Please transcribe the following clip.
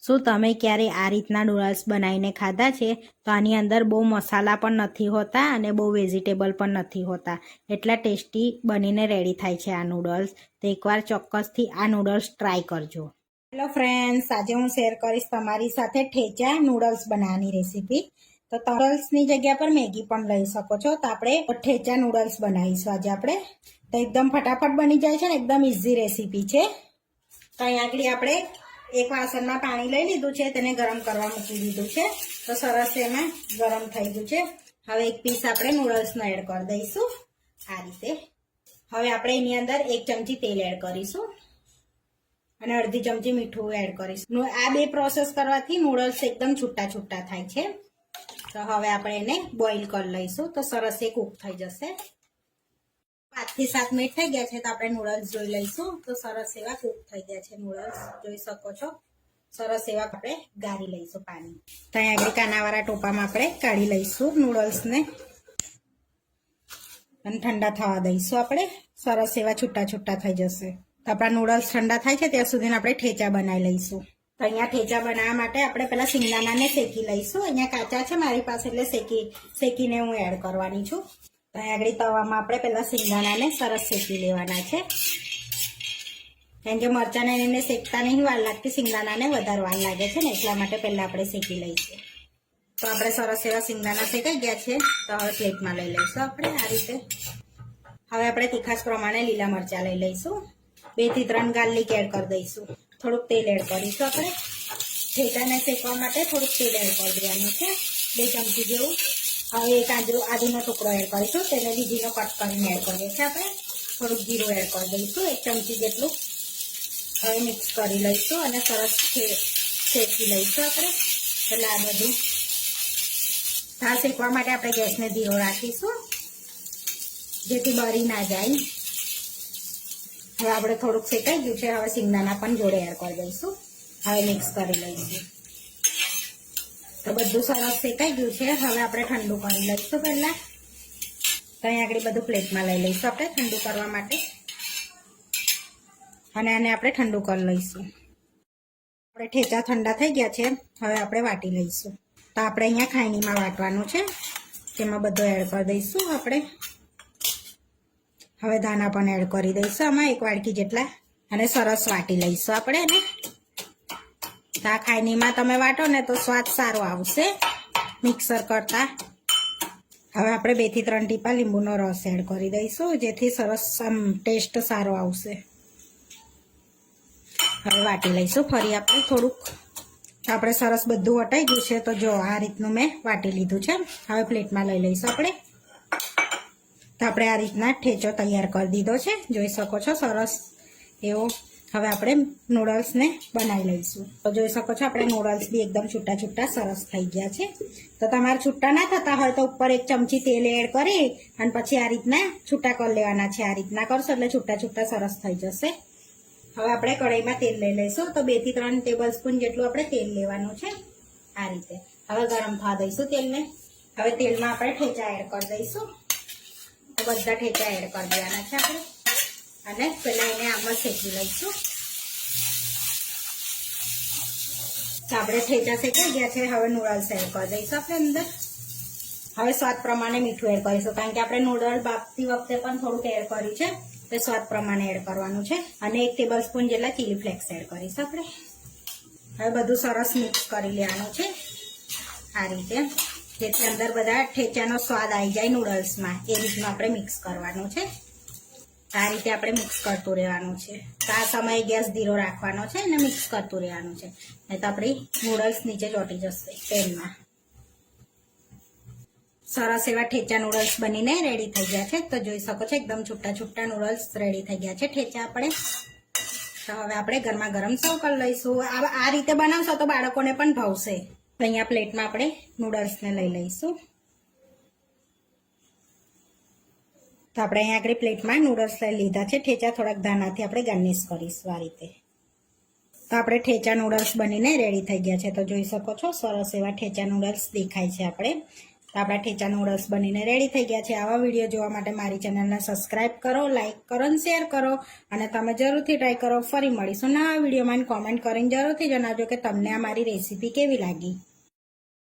શું તમે ક્યારે આ રીતના નૂડલ્સ બનાવીને ખાધા છે? તો આની અંદર બહુ મસાલા પણ નથી હોતા અને બહુ વેજીટેબલ પણ નથી હોતા. એટલા ટેસ્ટી બનીને રેડી થાય છે આ નૂડલ્સ. તો એકવાર ચોક્કસથી આ નૂડલ્સ ટ્રાય કરજો. હેલો ફ્રેન્ડ્સ, આજે હું શેર કરીશ તમારી સાથે ઠેચા નૂડલ્સ બનાવવાની રેસીપી. તો નૂડલ્સની જગ્યા પર મેગી પણ લઈ શકો છો. તો આપણે ઠેચા નૂડલ્સ બનાવીશું આજે આપણે. તો એકદમ ફટાફટ બની જાય છે ને એકદમ ઇઝી રેસીપી છે. તો અહીં આગળ આપણે એક વાસણમાં પાણી લઈ લીધું છે, તેને ગરમ કરવા મૂકી દીધું છે. તો સરસ એમાં ગરમ થઈ ગયું છે. હવે એક પીસ આપણે નૂડલ્સનો એડ કરી દઈશું આ રીતે. હવે આપણે એની અંદર 1 ચમચી તેલ એડ કરીશું અને અડધી ચમચી મીઠું એડ કરીશું. આ બે પ્રોસેસ કરવાથી નૂડલ્સ એકદમ છૂટા છૂટા થાય છે. તો હવે આપણે એને બોઇલ કરી લઈશું તો સરસ એ કૂક થઈ જશે. 5 થી 7 મિનિટ થઈ ગયા છે. તો આપણે નૂડલ્સ જોઈ લઈશું. તો સરસ એવા કૂક થઈ ગયા છે નૂડલ્સ, જોઈ શકો છો. સરસ એવા આપણે ગાળી લઈશું પાણી. તો અહીં આગળ કાનાવાળા ટોપામાં આપણે કાઢી લઈશું નૂડલ્સને અને ઠંડા થવા દઈશું આપણે. સરસ એવા છૂટા છૂટા થઈ જશે. તો આપણા નૂડલ્સ ઠંડા થાય છે ત્યાં સુધી આપણે ઠેચા બનાવી લઈશું. તો અહીંયા ઠેચા બનાવવા માટે આપણે પહેલા સિંગદાણાને શેકી લઈશું. અહીંયા કાચા છે મારી પાસે એટલે શેકીને હું એડ કરવાની છું. તો અહીં આગળ તવામાં આપણે પહેલા સિંગદાણાને સરસ શેકી લેવાના છે. કેમ કે મરચાંને એને શેકતા નહીં વાર લાગતી, સિંગદાણાને વધારે વાર લાગે છે ને એટલા માટે પહેલા આપણે શેકી લઈશું. તો આપણે સરસ એવા સિંગદાણા શેકાઈ ગયા છે. તો હવે પ્લેટમાં લઈ લઈશું આપણે આ રીતે. હવે આપણે તીખાશ પ્રમાણે લીલા મરચાં લઈ લઈશું. 2 થી 3 ગાર્લિક એડ કરી દઈશું. થોડુંક તેલ એડ કરીશું આપણે. ઠેચાને શેકવા માટે થોડુંક તેલ એડ કરી દેવાનું છે, 2 ચમચી જેવું. હવે એક આદુનો ટુકડો એડ કરીશું, તેને બીજીનો કટ કરીને એડ કરીએ છીએ આપણે. થોડુંક જીરું એડ કરી દઈશું 1 ચમચી જેટલું. હવે મિક્સ કરી લઈશું અને સરસ શેકી લઈશું આપણે. એટલે આ બધું આ શેકવા માટે આપણે ગેસને ધીરો રાખીશું જેથી બળી ના જાય. હવે આપણે થોડુંક શેકાઈ ગયું છે. હવે સિંગદાણા પણ જોડે એડ કરી દઈશું. હવે મિક્સ કરી લઈશું. તો બધું સરસ શેકાઈ ગયું છે. હવે આપણે ઠંડુ કરી લઈશું પહેલા. તો અહીં આગળ બધું પ્લેટમાં લઈ લઈશું આપણે ઠંડુ કરવા માટે અને આને આપણે ઠંડુ કરી લઈશું. આપણે ઠેચા ઠંડા થઈ ગયા છે. હવે આપણે વાટી લઈશું. તો આપણે અહીંયા ખાયણીમાં વાટવાનું છે, તેમાં બધું એડ કરી દઈશું આપણે. હવે ધાણા પણ એડ કરી દઈશું આમાં 1 વાડકી જેટલા અને સરસ વાટી લઈશું આપણે એને. તો આ ખાયણીમાં તમે વાટો ને તો સ્વાદ સારો આવશે મિક્સર કરતા. હવે આપણે 2 થી 3 ટીપા લીંબુનો રસ એડ કરી દઈશું જેથી સરસ ટેસ્ટ સારો આવશે. હવે વાટી લઈશું ફરી આપણે થોડુંક. આપણે સરસ બધું વટાઈ ગયું છે. તો જો આ રીતનું મેં વાટી લીધું છે. હવે પ્લેટમાં લઈ લઈશું આપણે. તો આપણે આ રીતના ઠેચો તૈયાર કરી દીધો છે, જોઈ શકો છો સરસ એવો. હવે આપણે નૂડલ્સને બનાવી લઈશું. તો જોઈ શકો છો આપણે નૂડલ્સ બી એકદમ છૂટા છૂટા સરસ થઈ ગયા છે. તો તમારે છૂટા ના થતા હોય તો ઉપર 1 ચમચી તેલ એડ કરી અને પછી આ રીતના છૂટા કરી લેવાના છે. આ રીતના કરશો એટલે છૂટા છૂટા સરસ થઈ જશે. હવે આપણે કઢાઈમાં તેલ લઈ લઈશું. તો 2 થી 3 ટેબલ સ્પૂન જેટલું આપણે તેલ લેવાનું છે આ રીતે. હવે ગરમ થવા દઈશું તેલને. હવે તેલમાં આપણે ઠેચા એડ કરી દઈશું. તો બધા ઠેચા એડ કરી દેવાના છે આપણે અને પહેલા એને આમ જ શેકી લઈશું. તો આપણે ઠેચા શેકાઈ ગયા છે. હવે નૂડલ્સ એડ કરી દઈશું આપણે અંદર. હવે સ્વાદ પ્રમાણે મીઠું એડ કરીશું, કારણ કે આપણે નૂડલ બાફતી વખતે પણ થોડુંક એડ કર્યું છે. તે સ્વાદ પ્રમાણે એડ કરવાનું છે અને 1 ટેબલ સ્પૂન જેટલા ચીલી ફ્લેક્સ એડ કરીશું આપણે. હવે બધું સરસ મિક્સ કરી લેવાનું છે આ રીતે, જેથી અંદર બધા ઠેચાનો સ્વાદ આવી જાય નૂડલ્સમાં. એ રીતનું આપણે મિક્સ કરવાનું છે. આ રીતે આપણે મિક્સ કરતું રહેવાનું છે. તો આ સમયે ગેસ ધીરો રાખવાનો છે અને મિક્સ કરતું રહેવાનું છે, નહીં તો આપણી નૂડલ્સ નીચે ચોંટી જશે પેનમાં. સરસ એવા ઠેચા નૂડલ્સ બનીને રેડી થઈ ગયા છે. તો જોઈ શકો છો એકદમ છૂટા છૂટા નૂડલ્સ રેડી થઈ ગયા છે ઠેચા આપણે. તો હવે આપણે ગરમા ગરમ સર્વ કરી લઈશું. આ રીતે બનાવશો તો બાળકોને પણ ભાવશે. તો અહીંયા પ્લેટમાં આપણે નૂડલ્સને લઈ લઈશું. તો આપણે અહીંયા આગળ પ્લેટમાં નૂડલ્સ લઈ લીધા છે. ઠેચા થોડાક ધાણાથી આપણે ગાર્નિશ કરીશું આ રીતે. તો આપણે ઠેચા નૂડલ્સ બનીને રેડી થઈ ગયા છે. તો જોઈ શકો છો સરસ એવા ઠેચા નૂડલ્સ દેખાય છે આપણે. તો આપણા ઠેચા નૂડલ્સ બનીને રેડી થઈ ગયા છે. આવા વિડીયો જોવા માટે મારી ચેનલને સબસ્ક્રાઇબ કરો, લાઇક કરો અને શેર કરો. અને તમે જરૂરથી ટ્રાય કરો. ફરી મળીશું નવા વિડીયોમાં. કોમેન્ટ કરીને જરૂરથી જણાવજો કે તમને આ મારી રેસીપી કેવી લાગી.